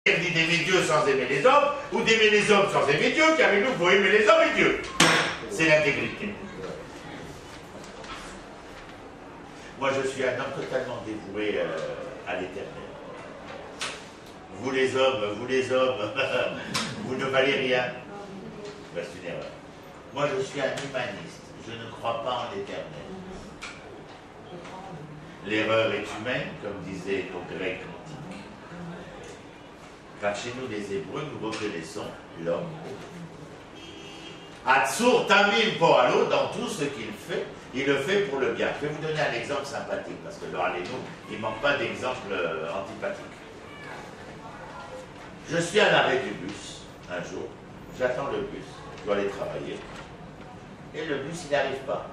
d'aimer Dieu sans aimer les hommes, ou d'aimer les hommes sans aimer Dieu, car il nous faut aimer les hommes et Dieu. C'est l'intégrité. Moi, je suis un homme totalement dévoué à l'éternel. Vous les hommes, vous ne valez rien. Ben, c'est une erreur. Moi, je suis un humaniste. Je ne crois pas en l'éternel. L'erreur est humaine, comme disaient nos Grecs antiques. Car chez nous, les Hébreux, nous reconnaissons l'homme. Atsur tamim poalo, dans tout ce qu'il fait, il le fait pour le bien. Je vais vous donner un exemple sympathique, parce que là, il ne manque pas d'exemples antipathiques. Je suis à l'arrêt du bus, un jour, j'attends le bus, je dois aller travailler, et le bus, il n'arrive pas.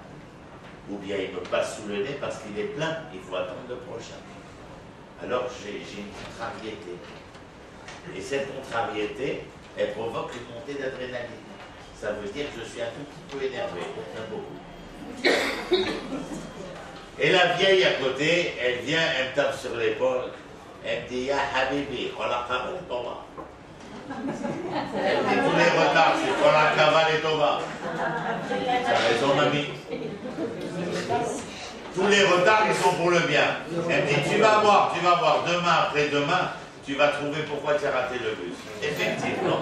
Ou bien il me passe sous le nez parce qu'il est plein, il faut attendre le prochain. Alors j'ai une contrariété. Et cette contrariété, elle provoque une montée d'adrénaline. Ça veut dire que je suis un tout petit peu énervé, pas beaucoup. Et la vieille à côté, elle vient, elle me tape sur l'épaule, elle me dit « Ya habibi, khola kaval et toba ». Elle me dit « Tous les retards, c'est khola kaval et toba ». Ça raison, mamie. Tous les retards, ils sont pour le bien. Elle me dit, tu vas voir, demain après-demain, tu vas trouver pourquoi tu as raté le bus. Effectivement,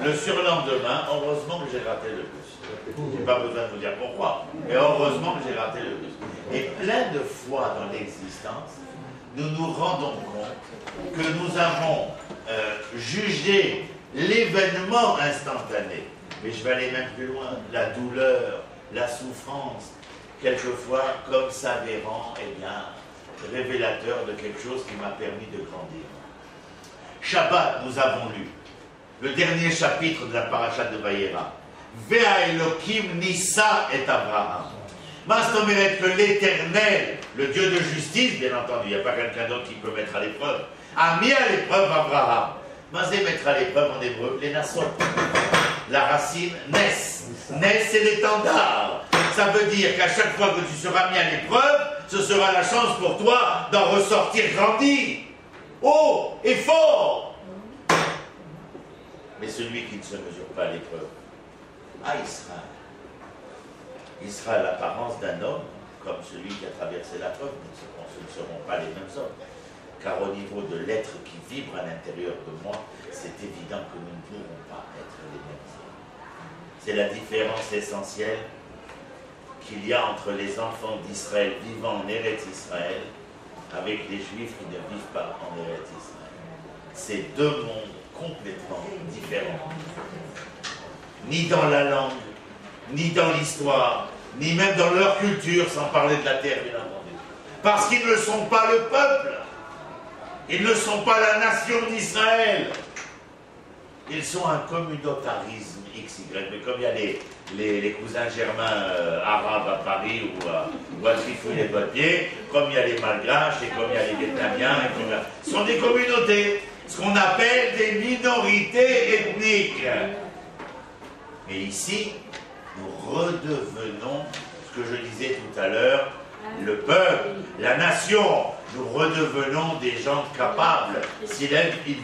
le surlendemain, heureusement que j'ai raté le bus. Je n'ai pas besoin de vous dire pourquoi, mais heureusement que j'ai raté le bus. Et plein de fois dans l'existence, nous nous rendons compte que nous avons jugé l'événement instantané. Mais je vais aller même plus loin, la douleur, la souffrance, quelquefois comme s'avérant, eh bien, révélateur de quelque chose qui m'a permis de grandir. Shabbat, nous avons lu le dernier chapitre de la paracha de Vayera. Vea Elohim Nissa et Abraham. Mastomeret que l'Éternel, le Dieu de justice, bien entendu, il n'y a pas quelqu'un d'autre qui peut mettre à l'épreuve, a mis à l'épreuve Abraham. Masé mettre à l'épreuve en hébreu les nassot. La racine Nes. Nes, c'est l'étendard. Ça veut dire qu'à chaque fois que tu seras mis à l'épreuve, ce sera la chance pour toi d'en ressortir grandi, haut et fort. Mais celui qui ne se mesure pas à l'épreuve, Israël. Israël, l'apparence d'un homme, comme celui qui a traversé la preuve, ce ne seront pas les mêmes hommes. Car au niveau de l'être qui vibre à l'intérieur de moi, c'est évident que nous ne pourrons pas être les mêmes hommes. C'est la différence essentielle qu'il y a entre les enfants d'Israël vivant en Eretz Israël avec les Juifs qui ne vivent pas en Eretz Israël. C'est deux mondes complètement différents. Ni dans la langue, ni dans l'histoire, ni même dans leur culture, sans parler de la terre, bien entendu. Parce qu'ils ne sont pas le peuple. Ils ne sont pas la nation d'Israël. Ils sont un communautarisme XY. Mais comme il y a les cousins germains arabes à Paris ou à Trifouille les doigts de pied, comme il y a les Malgaches et comme il y a les Vietnamiens, ce sont des communautés, ce qu'on appelle des minorités ethniques. Mais ici, nous redevenons, ce que je disais tout à l'heure, le peuple, la nation. Nous redevenons des gens capables, s'ils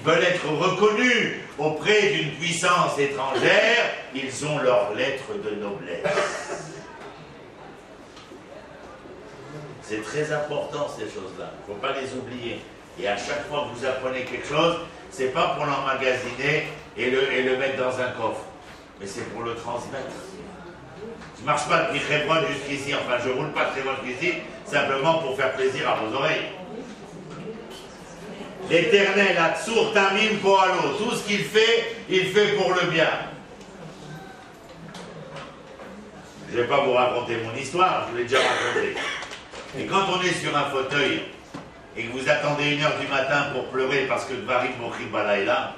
veulent être reconnus auprès d'une puissance étrangère, ils ont leur lettre de noblesse. C'est très important ces choses-là, il ne faut pas les oublier. Et à chaque fois que vous apprenez quelque chose, ce n'est pas pour l'emmagasiner et le mettre dans un coffre, mais c'est pour le transmettre. Je ne marche pas depuis Hebron jusqu'ici, enfin je ne roule pas de Hebron jusqu'ici, simplement pour faire plaisir à vos oreilles. L'Éternel, Atsur Tamim Poalo, tout ce qu'il fait pour le bien. Je ne vais pas vous raconter mon histoire, je vous l'ai déjà raconté. Et quand on est sur un fauteuil et que vous attendez 1h du matin pour pleurer parce que Dvarim Mochim Balayla,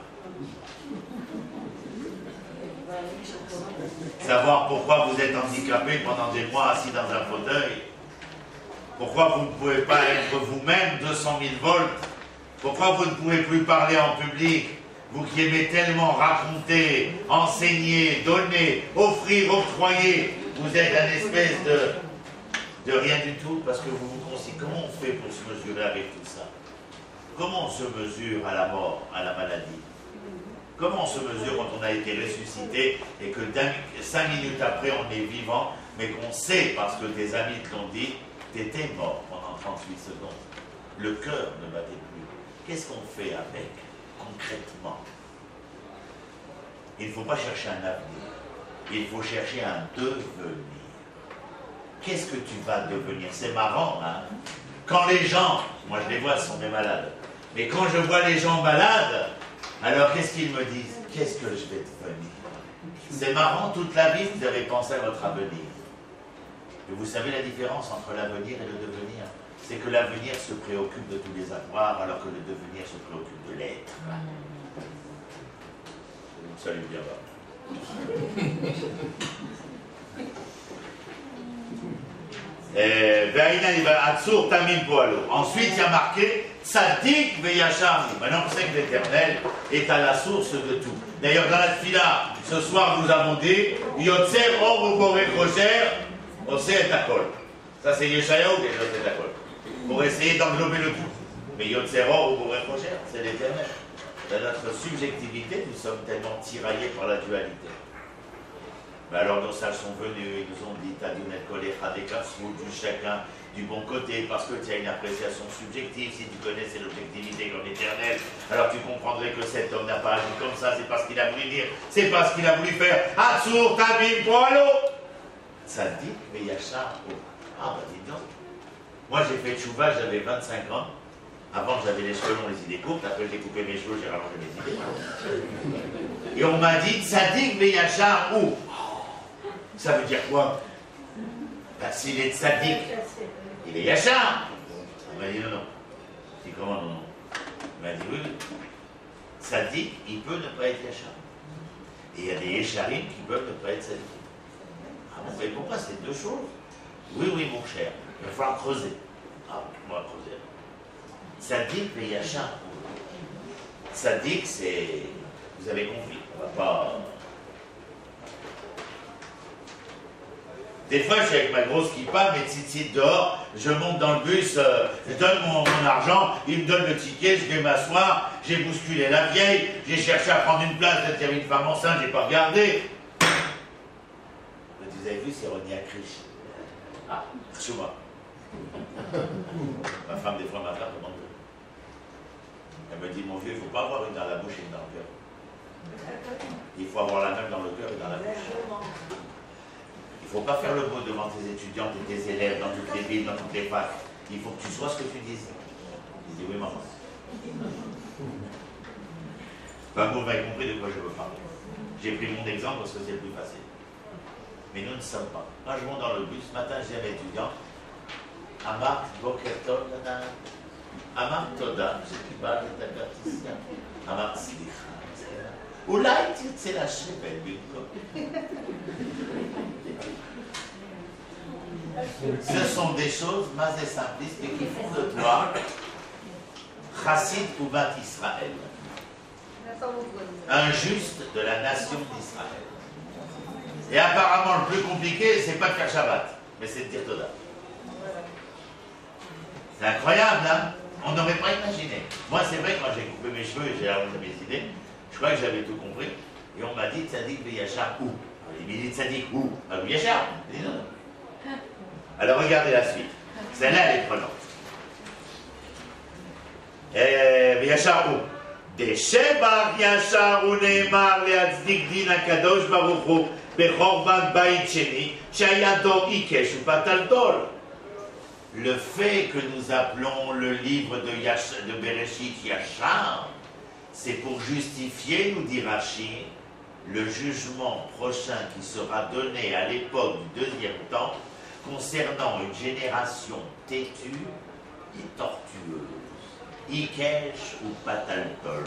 savoir pourquoi vous êtes handicapé pendant des mois assis dans un fauteuil, pourquoi vous ne pouvez pas être vous-même 200 000 volts, pourquoi vous ne pouvez plus parler en public, vous qui aimez tellement raconter, enseigner, donner, offrir, octroyer, vous êtes un espèce de rien du tout, parce que vous vous considérez, comment on fait pour se mesurer avec tout ça? Comment on se mesure à la mort, à la maladie? Comment on se mesure quand on a été ressuscité et que 5 minutes après on est vivant, mais qu'on sait, parce que tes amis te l'ont dit, t'étais mort pendant 38 secondes. Le cœur ne battait plus. Qu'est-ce qu'on fait avec, concrètement? Il ne faut pas chercher un avenir. Il faut chercher un devenir. Qu'est-ce que tu vas devenir? C'est marrant, hein? Quand les gens, moi je les vois, ce sont des malades, mais quand je vois les gens malades, alors qu'est-ce qu'ils me disent? Qu'est-ce que je vais devenir? C'est marrant, toute la vie, vous avez pensé à votre avenir. Et vous savez la différence entre l'avenir et le devenir? C'est que l'avenir se préoccupe de tous les avoirs, alors que le devenir se préoccupe de l'être. Salut, bien bas. Ensuite, il y a marqué Tzadik veyachar. Maintenant, on sait que l'Éternel est à la source de tout. D'ailleurs, dans la tfila, ce soir, nous avons dit Yotzer or uborech rocher, oseh et hakol. Ça, c'est Yeshayahu qui est Yotzer et hakol. Pour essayer d'englober le tout. Mais Yotzer or uborech rocher, c'est l'Éternel. Dans notre subjectivité, nous sommes tellement tiraillés par la dualité. Mais alors nos sages sont venus, ils nous ont dit Tadionet Kolecha des Kassou, du chacun du bon côté, parce que tu as une appréciation subjective. Si tu connaissais l'objectivité comme éternelle, alors tu comprendrais que cet homme n'a pas agi comme ça, c'est parce qu'il a voulu dire, c'est parce qu'il a voulu faire Hatsur Tabim Poalo. Ça dit, mais il y a ça. Ah bah dis donc. Moi j'ai fait tchouva, j'avais 25 ans. Avant, j'avais les cheveux longs, les idées courtes. Après, j'ai coupé mes cheveux, j'ai rallongé mes idées. Et on m'a dit, Tzadik Veyachar où? Ça veut dire quoi? Ben, s'il est Tzadik, il est Yachar. On m'a dit non, non. Je dis comment non, non? Il m'a dit oui. Tzadik, il peut ne pas être Yachar. Et il y a des Yesharim qui peuvent ne pas être Tzadik. Ah bon, mais pourquoi c'est deux choses? Oui, oui, mon cher. Il va falloir creuser. Ah, on va creuser. Tzadik et Yachar. Tzadik, c'est. Vous avez compris. On va pas. Des fois, je suis avec ma grosse kippa, mes tzitzit dehors, je monte dans le bus, je donne mon argent, il me donne le ticket, je vais m'asseoir, j'ai bousculé la vieille, j'ai cherché à prendre une place, il y avait une femme enceinte, j'ai pas regardé. Vous avez vu, c'est Ronia Krish. Ah, chez moi. Ma femme, des fois, m'appelle, demande. Elle me dit, mon vieux, il ne faut pas avoir une dans la bouche et une dans le cœur. Il faut avoir la même dans le cœur et dans la bouche. Il ne faut pas faire le beau devant tes étudiants et tes élèves, dans toutes les villes, dans toutes les facs. Il faut que tu sois ce que tu dises. Il dit, oui, maman. Enfin, vous m'avez compris de quoi je veux parler. J'ai pris mon exemple parce que c'est le plus facile. Mais nous ne sommes pas. Moi, je monte dans le bus, ce matin, j'ai un étudiant. Amar Bokerton, Amar Toda, je קיבלתי את הכרטיסיה. אמר, סליחה, אולי תרצה לשבת במקום. Ce sont des choses, mais des simplistes, et qui font de toi Chassid ou Bat Israël. Un juste de la nation d'Israël. Et apparemment, le plus compliqué, c'est pas de faire Shabbat, mais c'est de dire Toda. C'est incroyable, hein? On n'aurait pas imaginé. Moi, c'est vrai, quand j'ai coupé mes cheveux et j'ai arrangé mes idées, je crois que j'avais tout compris. Et on m'a dit Tzadik Veyachar où? Il m'a dit Tzadik où? Ah oui, Yachar. J'ai dit non. Alors regardez la suite. Celle-là, elle est prenante. Veyachar où? Deshebach Yachar ou Neymar le'atzdik din HaKadosh Baruch Hu bechorban bayit sheni shayado ikesh ou patal dol. Le fait que nous appelons le livre de Bereshit Yachar, c'est pour justifier, nous dit Rashi, le jugement prochain qui sera donné à l'époque du deuxième temps concernant une génération têtue et tortueuse. Ikesh ou Pataltol.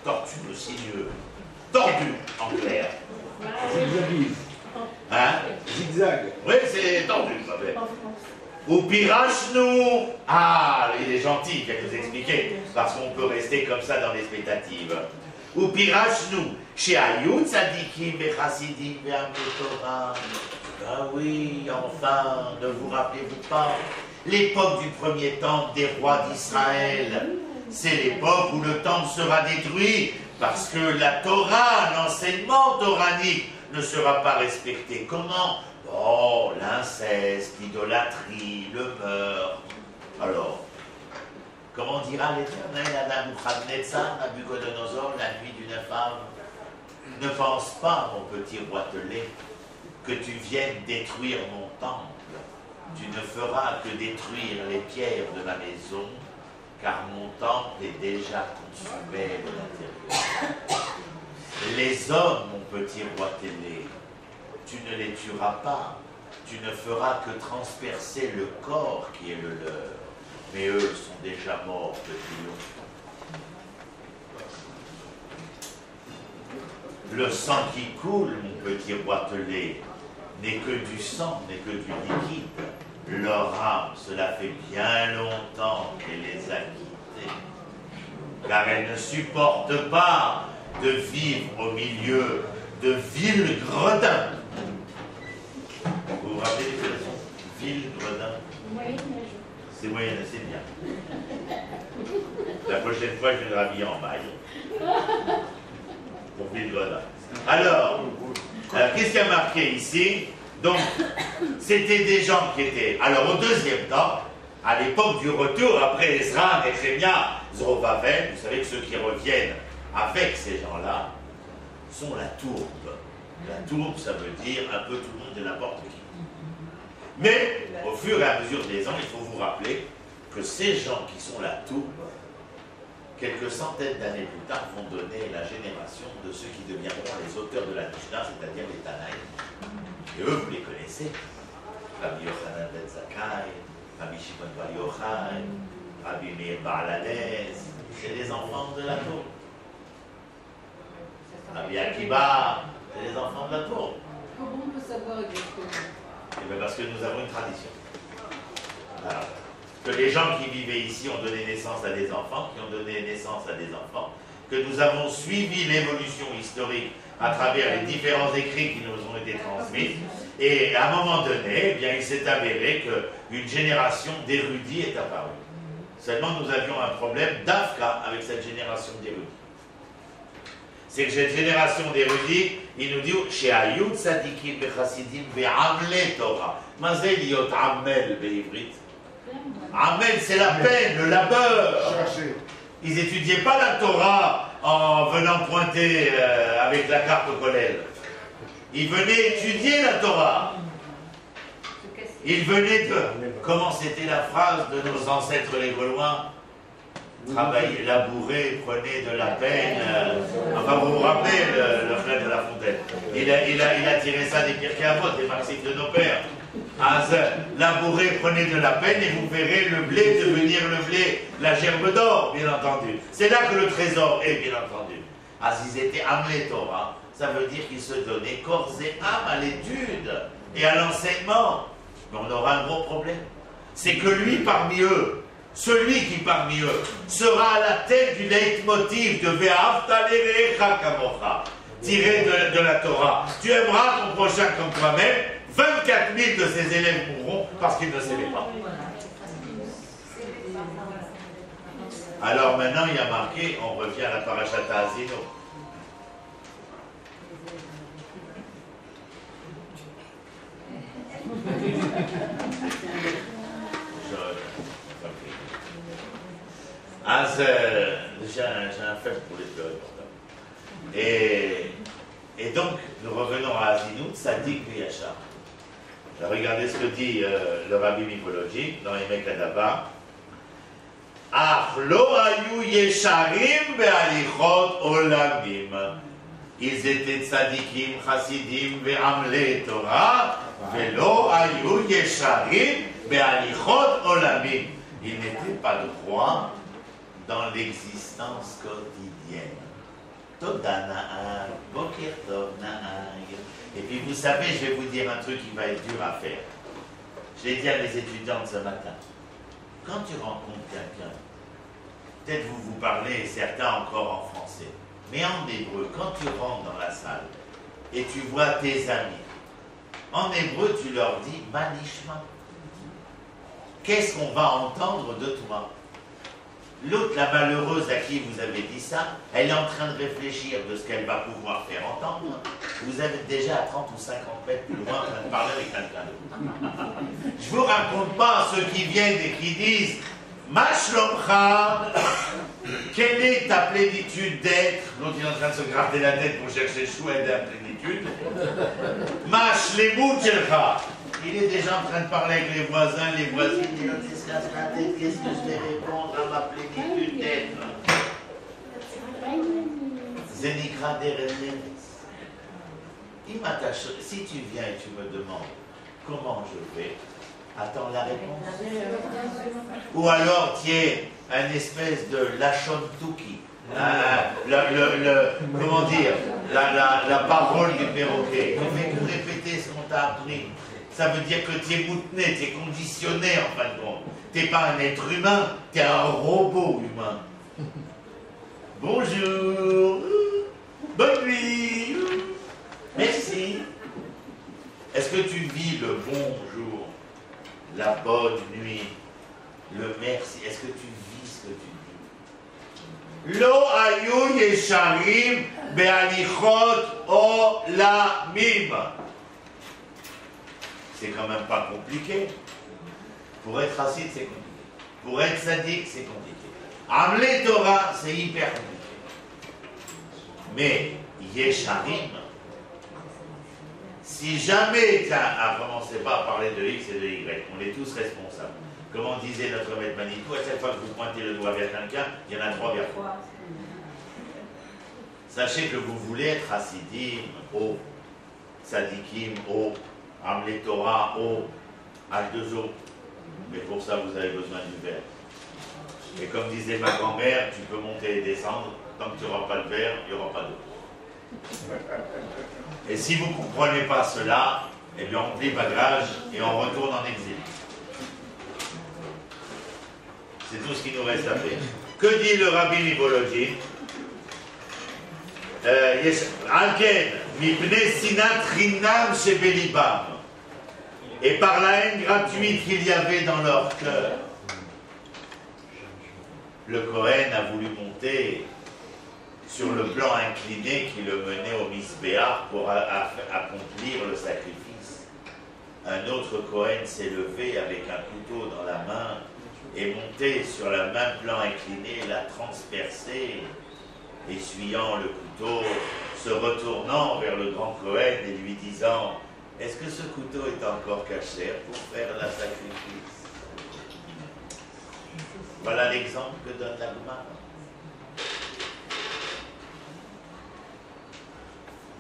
Tortueux, sinueux. Tordu, en clair. Hein? Zigzag. Oui, c'est tordu, ça fait. Ou pirachnou. Ah, il est gentil, il vient nous expliquer, parce qu'on peut rester comme ça dans l'expectative. Ou pirachnou. Chez Ayou, Tzadikim, Bechassidim, Be'amyotora. Ah oui, enfin, ne vous rappelez-vous pas l'époque du premier temps des rois d'Israël? C'est l'époque où le temple sera détruit parce que la Torah, l'enseignement toranique ne sera pas respecté. Comment? Oh, l'inceste, l'idolâtrie, le meurtre. Alors, comment dira l'Éternel à Nabuchodonosor, Nabucodonosor, la nuit d'une femme? Ne pense pas, mon petit roitelet, que tu viennes détruire mon temple. Tu ne feras que détruire les pierres de ma maison, car mon temple est déjà consumé de l'intérieur. Les hommes, mon petit roitelet, tu ne les tueras pas. Tu ne feras que transpercer le corps qui est le leur. Mais eux sont déjà morts depuis longtemps. Le sang qui coule, mon petit roitelet, n'est que du sang, n'est que du liquide. Leur âme, cela fait bien longtemps qu'elle les a quittés. Car elles ne supportent pas de vivre au milieu de vils gredins. Vous vous rappelez l'expression vils gredins? C'est moyen, c'est bien. La prochaine fois, je vais le rhabiller en maille. Pour vils gredins. Alors qu'est-ce qu'il y a marqué ici? Donc, c'était des gens qui étaient... Alors, au deuxième temps, à l'époque du retour, après Ezra, Néhémia, Zorobabel, vous savez que ceux qui reviennent avec ces gens-là sont la tourbe. La tourbe, ça veut dire un peu tout le monde et n'importe qui. Mais, au fur et à mesure des ans, il faut vous rappeler que ces gens qui sont la tourbe, quelques centaines d'années plus tard, vont donner la génération de ceux qui deviendront les auteurs de la Mishnah, c'est-à-dire les Tanaïm. Et eux, vous les connaissez. Rabbi Yochanan ben Zakkai, Rabbi Shimon bar Yochai, Rabbi Meir bar Hanès, c'est les enfants de la tour. Rabbi Akiba, c'est les enfants de la tour. Comment on peut savoir exactement? Eh bien parce que nous avons une tradition. Alors, que les gens qui vivaient ici ont donné naissance à des enfants, qui ont donné naissance à des enfants, que nous avons suivi l'évolution historique à travers les différents écrits qui nous ont été transmis, et à un moment donné, eh bien, il s'est avéré qu'une génération d'érudits est apparue. Seulement, nous avions un problème d'Afka avec cette génération d'érudits. C'est que cette génération d'érudits, il nous dit chez Ayud Sadikim Bechasidim Be'amle Torah. Mazel Yot Amel Be'ivrit. Amel, c'est la peine, le labeur. Ils n'étudiaient pas la Torah en venant pointer avec la carte au collège. Ils venaient étudier la Torah. Ils venaient de... Comment c'était la phrase de nos ancêtres les Gaulois? Travailler, labourer, prenez de la peine. Enfin, vous vous rappelez le frère de La Fontaine. Il a tiré ça des Pirkei Avot, des maximes de nos pères. Labourer, prenez de la peine et vous verrez le blé devenir le blé, la gerbe d'or, bien entendu. C'est là que le trésor est, bien entendu. Ils étaient Amle Torah, ça veut dire qu'ils se donnaient corps et âme à l'étude et à l'enseignement. Mais on aura un gros problème. C'est que lui parmi eux, celui qui parmi eux sera à la tête du leitmotiv de Ve'ahavta l'erecha kamocha, tiré de la Torah. Tu aimeras ton prochain comme toi-même. 24 000 de ses élèves mourront parce qu'ils ne s'aimaient pas. Alors maintenant, il y a marqué, on revient à la Parashata Azino. J'ai un faible pour les fleurs. Et donc, nous revenons à Azinout, Sadik Veyachar. Regardez ce que dit le Rabbi Mipology dans Emek Adaba. Ach lo hayu yesharim be'alichot olamim. Ils étaient tzadikim, chassidim, ve'amle Torah, ve'lo hayu yesharim be'alichot olamim. Ils n'étaient pas droits dans l'existence quotidienne. Toda na'ag, boker tov na'ag. Et puis vous savez, je vais vous dire un truc qui va être dur à faire. Je l'ai dit à mes étudiantes ce matin. Quand tu rencontres quelqu'un, peut-être vous parlez, certains encore en français, mais en hébreu, quand tu rentres dans la salle et tu vois tes amis, en hébreu tu leur dis Manishma. Qu'est-ce qu'on va entendre de toi? L'autre, la malheureuse à qui vous avez dit ça, elle est en train de réfléchir de ce qu'elle va pouvoir faire entendre. Vous êtes déjà à 30 ou 50 mètres plus loin en train de parler avec quelqu'un d'autre. Je vous raconte pas ceux qui viennent et qui disent Ma shlomcha, quelle est ta plénitude d'être? L'autre il est en train de se gratter la tête pour chercher le chouette de la plénitude. Ma shlemut shelcha. Il est déjà en train de parler avec les voisins, les voisines. Il se casse la tête, qu'est-ce que je vais répondre à ma plénitude d'être? Zenikra derenes. Si tu viens et tu me demandes comment je vais, attends la réponse. Ou alors tu es un espèce de lachon tuki. Comment dire, la parole du perroquet. Il fait que répéter ce qu'on t'a appris. Ça veut dire que tu es moutné, tu es conditionné en fin de compte. Tu n'es pas un être humain, tu es un robot humain. Bonjour, bonne nuit, merci. Est-ce que tu vis le bonjour, la bonne nuit, le merci? Est-ce que tu vis ce que tu dis? Lo ayu yesharim be'alichot olamim. C'est quand même pas compliqué. Pour être acide, c'est compliqué. Pour être sadique, c'est compliqué. Amle Torah, c'est hyper compliqué. Mais Yesharim, si jamais, tiens, commencez pas à parler de X et de Y, on est tous responsables. Comme disait notre maître Manitou, à chaque fois que vous pointez le doigt vers quelqu'un, il y en a 3 vers 3. Sachez que vous voulez être Hasidim, au Sadikim, au Amle Torah, au H2O. Mais pour ça, vous avez besoin du verre. Et comme disait ma grand-mère, tu peux monter et descendre, tant que tu n'auras pas le verre, il n'y aura pas d'eau. Et si vous ne comprenez pas cela, eh bien on plie bagage et on retourne en exil. C'est tout ce qui nous reste à faire. Que dit le Rabbi Mivolodji? Alken, mipnei sinat chinam shebelibam. Et par la haine gratuite qu'il y avait dans leur cœur, le Kohen a voulu monter sur le plan incliné qui le menait au Misbéach pour accomplir le sacrifice. Un autre Kohen s'est levé avec un couteau dans la main et monté sur le même plan incliné, l'a transpercé, essuyant le couteau, se retournant vers le grand Kohen et lui disant: est-ce que ce couteau est encore caché pour faire la sacrifice? Voilà l'exemple que donne la Gemara.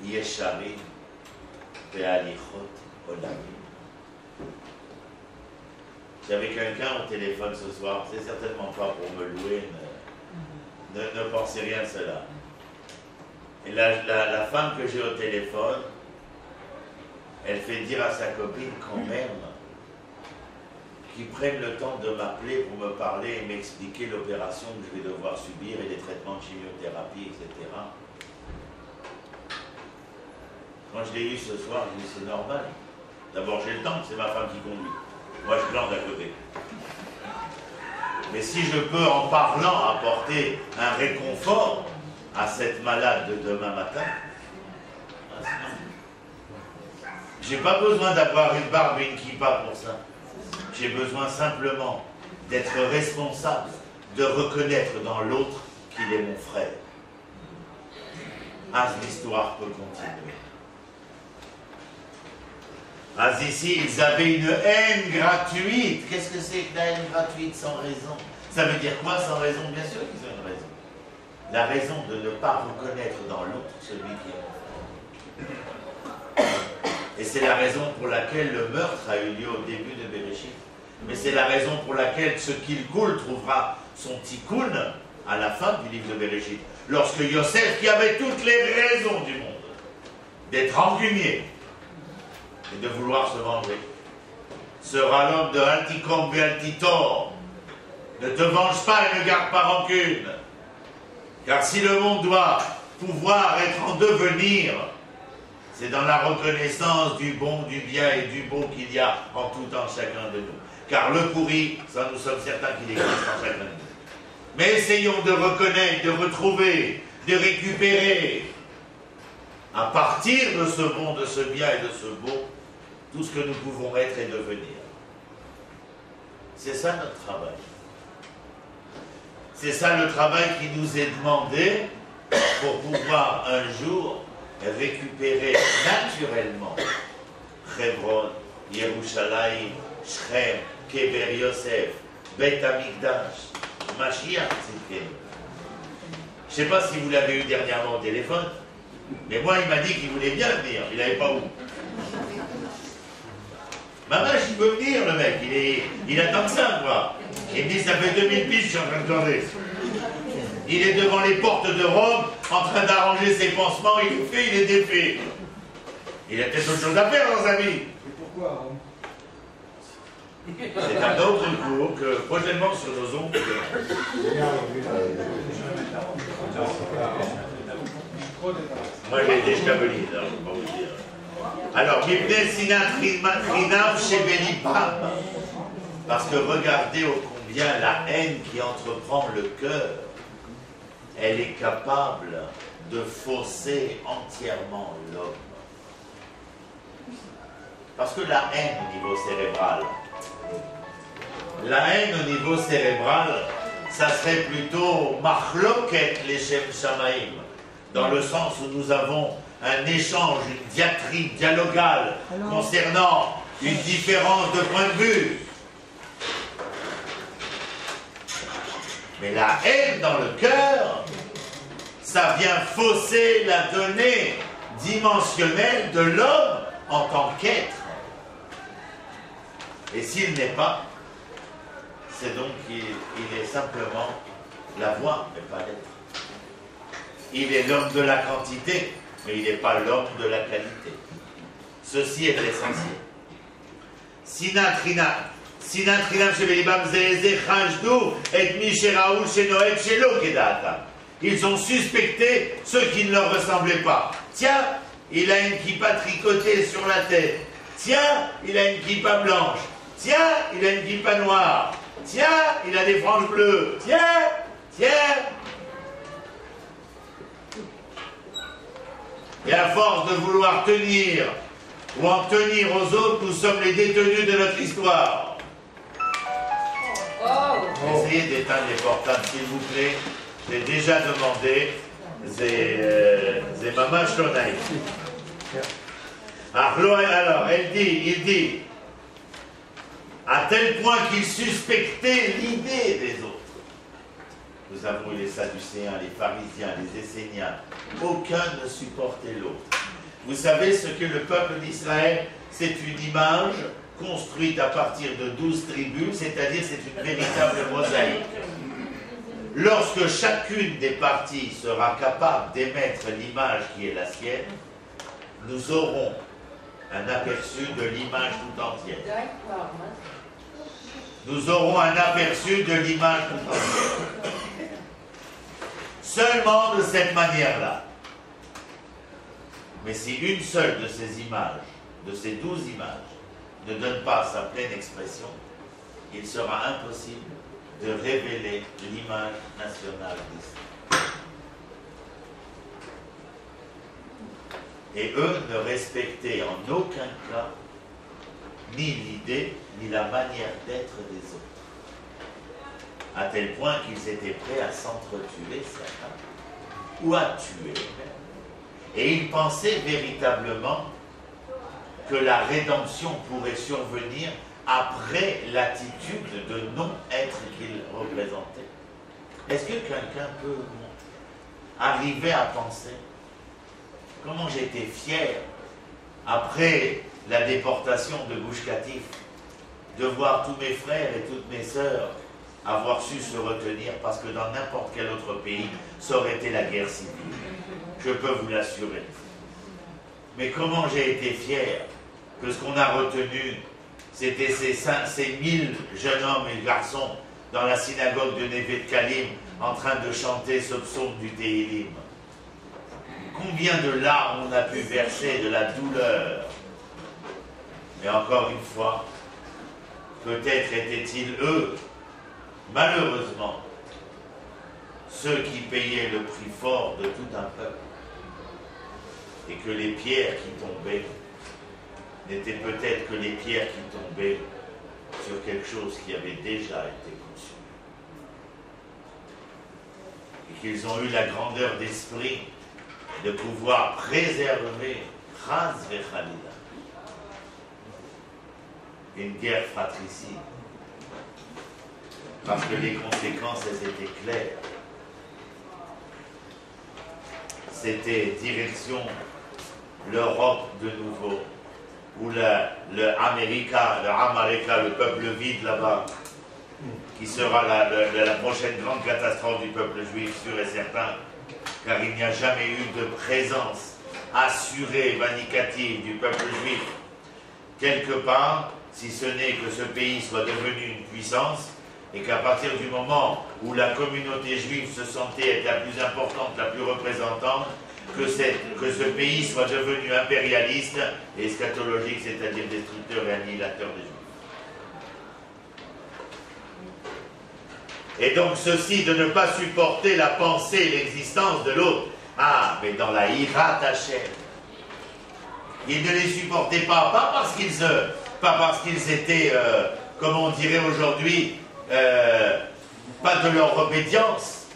Yesharim ve'alichot olamim. J'avais quelqu'un au téléphone ce soir, c'est certainement pas pour me louer, ne pensez rien de cela. Et la femme que j'ai au téléphone, elle fait dire à sa copine quand même qu'ils prennent le temps de m'appeler pour me parler et m'expliquer l'opération que je vais devoir subir et les traitements de chimiothérapie, etc. Quand je l'ai eu ce soir, je me dis c'est normal. D'abord j'ai le temps, c'est ma femme qui conduit. Moi je glande à côté. Mais si je peux en parlant apporter un réconfort à cette malade de demain matin, j'ai pas besoin d'avoir une barbe et une kippa pour ça. J'ai besoin simplement d'être responsable, de reconnaître dans l'autre qu'il est mon frère. L'histoire peut continuer. Ici, ils avaient une haine gratuite. Qu'est-ce que c'est que la haine gratuite sans raison? Ça veut dire quoi sans raison? Bien sûr qu'ils ont une raison. La raison de ne pas reconnaître dans l'autre celui qui est mon frère. Et c'est la raison pour laquelle le meurtre a eu lieu au début de Bereshit. Mais c'est la raison pour laquelle ce Kilkoul trouvera son tikkun à la fin du livre de Bereshit. Lorsque Yosef, qui avait toutes les raisons du monde d'être rancunier et de vouloir se venger, sera l'homme de Altikom Altitor. Ne te venge pas et ne garde pas rancune. Car si le monde doit pouvoir être en devenir, c'est dans la reconnaissance du bon, du bien et du beau qu'il y a en tout temps chacun de nous. Car le pourri, ça nous sommes certains qu'il existe en chacun de nous. Mais essayons de reconnaître, de retrouver, de récupérer, à partir de ce bon, de ce bien et de ce beau, tout ce que nous pouvons être et devenir. C'est ça notre travail. C'est ça le travail qui nous est demandé pour pouvoir un jour récupérer naturellement Hebron, Yerushalayim, Shrem, Keber Yosef, Beit Amikdash, Mashiach Tzidkenu. Je ne sais pas si vous l'avez eu dernièrement au téléphone, mais moi il m'a dit qu'il voulait bien venir, il n'avait pas où. Maman, il veut venir le mec, il attend que ça, moi. Il me dit ça fait 2000 pistes, je suis en train de tourner. Il est devant les portes de Rome, en train d'arranger ses pansements, il est fait, il est défait. Il a peut-être autre chose à faire dans sa vie. Et pourquoi Rome? C'est un autre cours que prochainement sur nos ondes. Moi j'ai été chabelide, je ne peux pas vous dire. Alors, Mipne Sinat Rinam Shebelipam. Parce que regardez ô combien la haine qui entreprend le cœur, elle est capable de fausser entièrement l'homme. Parce que la haine au niveau cérébral, ça serait plutôt Machloket Leshem Shamaim, dans le sens où nous avons un échange, une diatribe dialogale concernant une différence de point de vue. Mais la haine dans le cœur, ça vient fausser la donnée dimensionnelle de l'homme en tant qu'être. Et s'il n'est pas, c'est donc qu'il est simplement la voix, mais pas l'être. Il est l'homme de la quantité, mais il n'est pas l'homme de la qualité. Ceci est l'essentiel. Ils ont suspecté ceux qui ne leur ressemblaient pas. Tiens, il a une kippa tricotée sur la tête. Tiens, il a une kippa blanche. Tiens, il a une kippa noire. Tiens, il a des franges bleues. Tiens. Et à force de vouloir tenir ou en tenir aux autres, nous sommes les détenus de notre histoire. Essayez d'éteindre les portables, s'il vous plaît. J'ai déjà demandé. C'est Maman Shlonaï. Alors, il dit, à tel point qu'il suspectait l'idée des autres. Nous avons eu les Sadducéens, les pharisiens, les Esséniens. Aucun ne supportait l'autre. Vous savez ce que le peuple d'Israël, c'est une image construite à partir de 12 tribus, c'est-à-dire c'est une véritable mosaïque. Lorsque chacune des parties sera capable d'émettre l'image qui est la sienne, nous aurons un aperçu de l'image tout entière. Nous aurons un aperçu de l'image tout entière. Seulement de cette manière-là. Mais si une seule de ces images, de ces 12 images, ne donne pas sa pleine expression, il sera impossible de révéler l'image nationale d'Israël. Et eux ne respectaient en aucun cas ni l'idée, ni la manière d'être des autres. À tel point qu'ils étaient prêts à s'entretuer certains, ou à tuer même. Et ils pensaient véritablement que la rédemption pourrait survenir après l'attitude de non-être qu'ils représentaient. Est-ce que quelqu'un peut arriver à penser comment j'étais fier, après la déportation de Gush Katif, de voir tous mes frères et toutes mes sœurs avoir su se retenir, parce que dans n'importe quel autre pays, ça aurait été la guerre civile. Je peux vous l'assurer. Mais comment j'ai été fier que ce qu'on a retenu, c'était ces 1000 jeunes hommes et garçons dans la synagogue de Neve Kalim en train de chanter ce psaume du Tehillim. Combien de larmes on a pu verser, de la douleur. Mais encore une fois, peut-être étaient-ils eux, malheureusement, ceux qui payaient le prix fort de tout un peuple, et que les pierres qui tombaient n'étaient peut-être que les pierres qui tombaient sur quelque chose qui avait déjà été conçu. Et qu'ils ont eu la grandeur d'esprit de pouvoir préserver Chaz vechalila, une guerre fratricide. Parce que les conséquences, elles étaient claires. C'était direction l'Europe de nouveau, ou le Amarika, le peuple vide là-bas, qui sera la prochaine grande catastrophe du peuple juif, sûr et certain, car il n'y a jamais eu de présence assurée, vindicative du peuple juif quelque part, si ce n'est que ce pays soit devenu une puissance, et qu'à partir du moment où la communauté juive se sentait être la plus importante, la plus représentante, que ce pays soit devenu impérialiste et eschatologique, c'est-à-dire destructeur et annihilateur des Juifs. Et donc ceci de ne pas supporter la pensée, l'existence de l'autre. Ah, mais dans la Hirat Hashem, ils ne les supportaient pas parce qu'ils étaient, comme on dirait aujourd'hui, pas de leur obédience,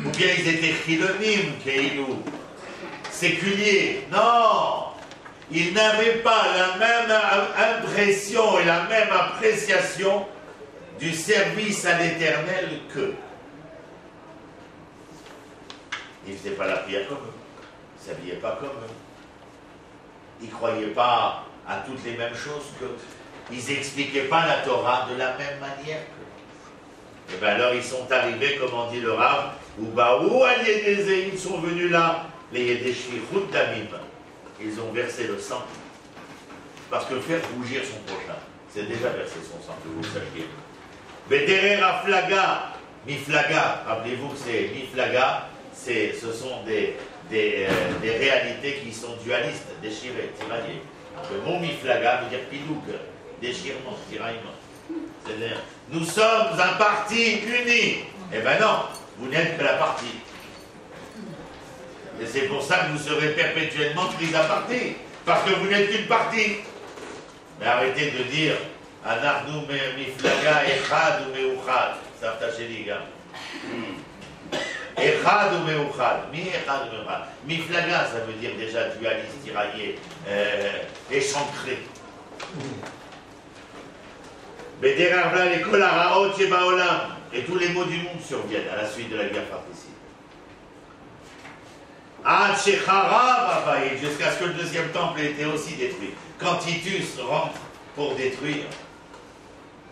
ou bien ils étaient chilonim, keilou, séculiers. Non, ils n'avaient pas la même impression et la même appréciation du service à l'Éternel qu'eux. Ils ne faisaient pas la prière comme eux, ils ne s'habillaient pas comme eux, ils ne croyaient pas à toutes les mêmes choses qu'eux, ils n'expliquaient pas la Torah de la même manière qu'eux. Et bien alors ils sont arrivés, comme on dit le Rav, ils sont venus là, les Yedeshvichut Damim. Ils ont versé le sang. Parce que faire rougir son prochain, c'est déjà verser son sang, que vous le sachiez. Bederer Aflaga, Miflaga, rappelez-vous que c'est Miflaga, ce sont des réalités qui sont dualistes, déchirées, tiraillées. Le mot Miflaga veut dire piloug, déchirement, tiraillement. C'est-à-dire, nous sommes un parti uni. Eh bien non, vous n'êtes que la partie. Et c'est pour ça que vous serez perpétuellement pris à partie. Parce que vous n'êtes qu'une partie. Mais arrêtez de dire Anarnu miflaga echad ou meuchad. Ça tâchez les gars. Echad ou meuchad. Mi echad ou meuchad. Miflaga, ça veut dire déjà dualiste, tiraillé, échancré. Bederarla les kolaraot shebaolam. Et tous les maux du monde surviennent à la suite de la guerre fratricide. Jusqu'à ce que le deuxième temple ait été aussi détruit. Quand Titus rentre pour détruire,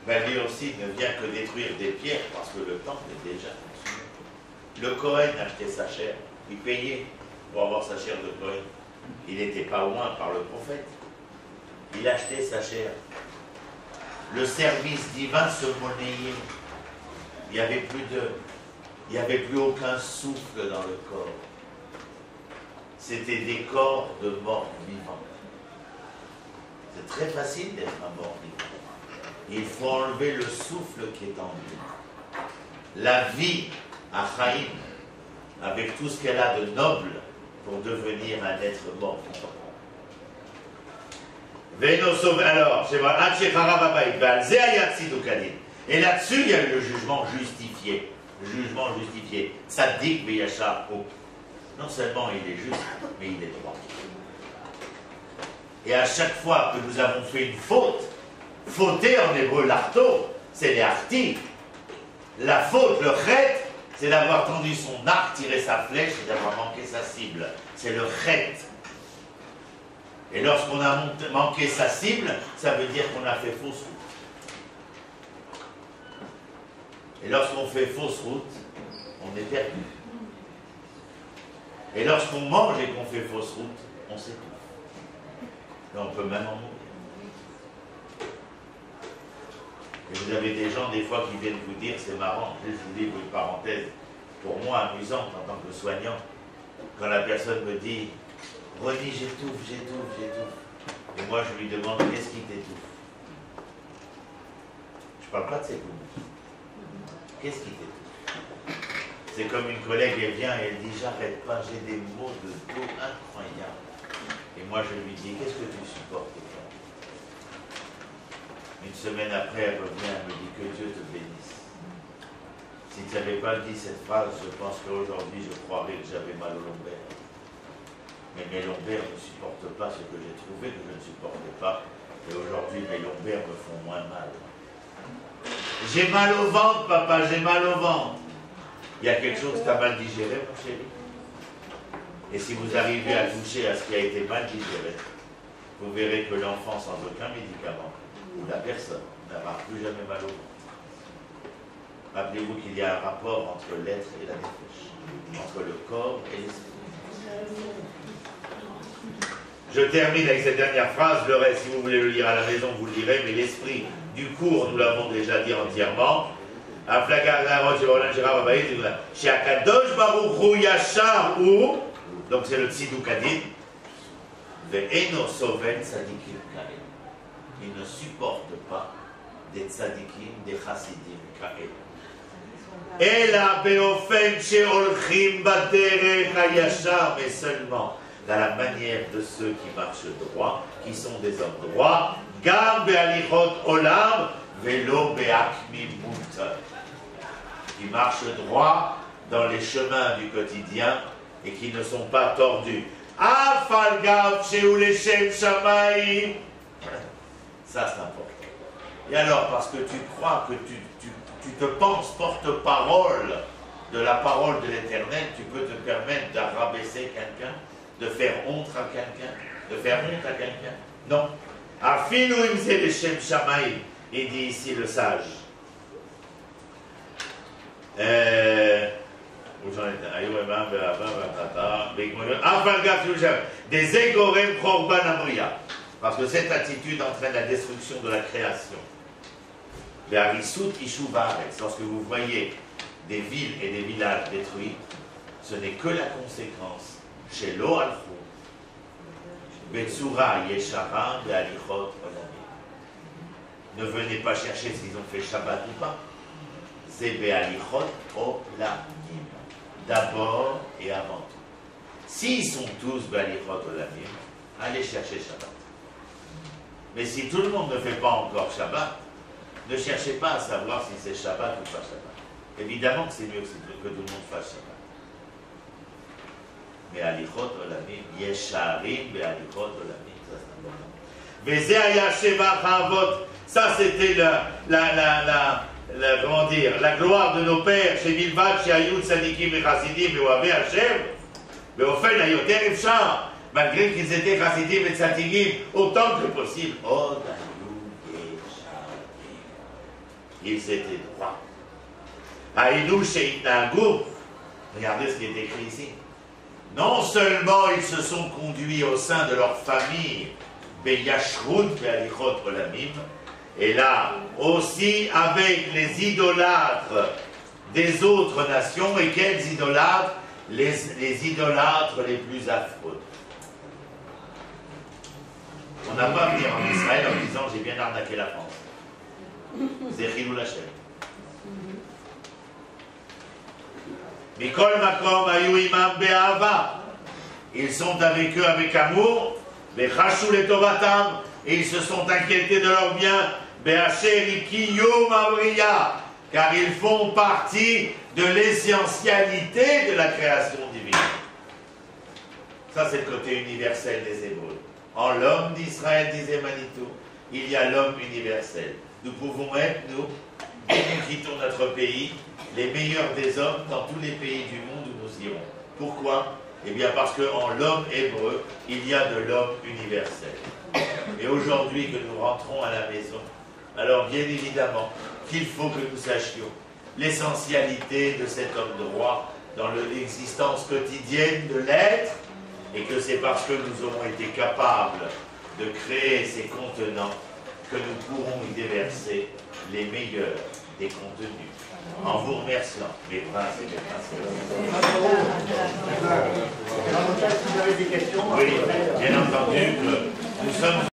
ben lui aussi ne vient que détruire des pierres parce que le temple est déjà consumé. Le Kohen achetait sa chair, il payait pour avoir sa chair de Kohen. Il n'était pas loin par le prophète. Il achetait sa chair. Le service divin se monnayait. Il n'y avait plus aucun souffle dans le corps. C'était des corps de morts vivants. C'est très facile d'être un mort vivant. Il faut enlever le souffle qui est en lui. La vie à Chaim, avec tout ce qu'elle a de noble, pour devenir un être mort vivant. Alors, et là-dessus, il y a eu le jugement justifié. Le jugement justifié. Tzadik beyachar. Non seulement il est juste, mais il est droit. Et à chaque fois que nous avons fait une faute, fauter en hébreu l'arto, c'est les arti. La faute, le chet, c'est d'avoir tendu son arc, tiré sa flèche et d'avoir manqué sa cible. C'est le chet. Et lorsqu'on a manqué sa cible, ça veut dire qu'on a fait fausse route. Et lorsqu'on fait fausse route, on est perdu. Et lorsqu'on mange et qu'on fait fausse route, on s'étouffe. Et on peut même en mourir. Et vous avez des gens, des fois, qui viennent vous dire, c'est marrant, je vous livre une parenthèse, pour moi amusante en tant que soignant, quand la personne me dit, Reni, j'étouffe. Et moi, je lui demande, qu'est-ce qui t'étouffe? Je ne parle pas de ses poumons. Qu'est-ce qui t'étouffe? C'est comme une collègue, elle vient et elle dit j'arrête pas, j'ai des maux de dos incroyables. Et moi je lui dis qu'est-ce que tu supportes toi? Une semaine après, elle revient, elle me dit que Dieu te bénisse. Si tu n'avais pas dit cette phrase, je pense qu'aujourd'hui je croirais que j'avais mal au lombaire. Mais mes lombaires ne supportent pas ce que j'ai trouvé que je ne supportais pas. Et aujourd'hui mes lombaires me font moins mal. J'ai mal au ventre, papa, j'ai mal au ventre. Il y a quelque chose que tu as mal digéré, mon chéri. Et si vous arrivez à toucher à ce qui a été mal digéré, vous verrez que l'enfant sans aucun médicament, ou la personne, n'aura plus jamais mal au ventre. Rappelez-vous qu'il y a un rapport entre l'être et la nefesh, entre le corps et l'esprit. Je termine avec cette dernière phrase, le reste, si vous voulez le lire à la maison, vous le lirez, mais l'esprit du cours, nous l'avons déjà dit entièrement. Donc c'est le Tzidukadin. Il ne supporte pas des tzadikim, des chassidim, kael. Mais seulement dans la manière de ceux qui marchent droit, qui sont des hommes droits, gam be'alichot olam velo be'akmimut, qui marchent droit dans les chemins du quotidien et qui ne sont pas tordus. Afal gav shehu leshem shamayim. Ça c'est important. Et alors, parce que tu crois que tu te penses porte-parole de la parole de l'Éternel, tu peux te permettre de rabaisser quelqu'un, de faire honte à quelqu'un, de faire honte à quelqu'un. Non. Afilu imse leshem shamayim, il dit ici le sage. Où j'en étais? Des égorem chorban amria. Parce que cette attitude entraîne la destruction de la création. Lorsque vous voyez des villes et des villages détruits, ce n'est que la conséquence. Chez l'Oalchou, Betsura Yeshara Be'alichot Olamim. Ne venez pas chercher s'ils ont fait Shabbat ou pas. C'est Be'alichot Olamim. D'abord et avant tout. S'ils sont tous Be'alichot Olamim, allez chercher Shabbat. Mais si tout le monde ne fait pas encore Shabbat, ne cherchez pas à savoir si c'est Shabbat ou pas Shabbat. Évidemment que c'est mieux que tout le monde fasse Shabbat. Mais Alichot Olamim, Yesharim Be'alichot Olamim, ça c'est important. Ça c'était la gloire de nos pères, chez Milvad, chez Ayud, Sadikim et Chassidim, et Oavé Hashem, mais au fait, Ayoter Efshar, malgré qu'ils étaient Chassidim et Tzadikim, autant que possible, Od Ayud Yesharim. Ils étaient droits. Aïdou Sheitnagou, regardez ce qui est écrit ici. Non seulement ils se sont conduits au sein de leur famille, Beyashrut Be'alichot Olamim, et là aussi avec les idolâtres des autres nations, et quels idolâtres? Les idolâtres les plus affreux. On n'a pas à venir en Israël en disant j'ai bien arnaqué la France. Zechilou Lachem. Mikol Makom Ayu Imam Be'ava. Ils sont avec eux avec amour. Bechashou le Tovatam. Et ils se sont inquiétés de leur bien. Be'asher Ikiyum Avriya. Car ils font partie de l'essentialité de la création divine. Ça, c'est le côté universel des Hébreux. En l'homme d'Israël, disait Manitou, il y a l'homme universel. Nous pouvons être, nous quittons notre pays, les meilleurs des hommes dans tous les pays du monde où nous irons. Pourquoi? Eh bien parce qu'en l'homme hébreu, il y a de l'homme universel. Et aujourd'hui que nous rentrons à la maison, alors bien évidemment qu'il faut que nous sachions l'essentialité de cet homme droit dans l'existence quotidienne de l'être, et que c'est parce que nous aurons été capables de créer ces contenants que nous pourrons y déverser les meilleurs des contenus. En vous remerciant, mes princes et mes princesses. Vous avez des questions? Oui, bien entendu que nous sommes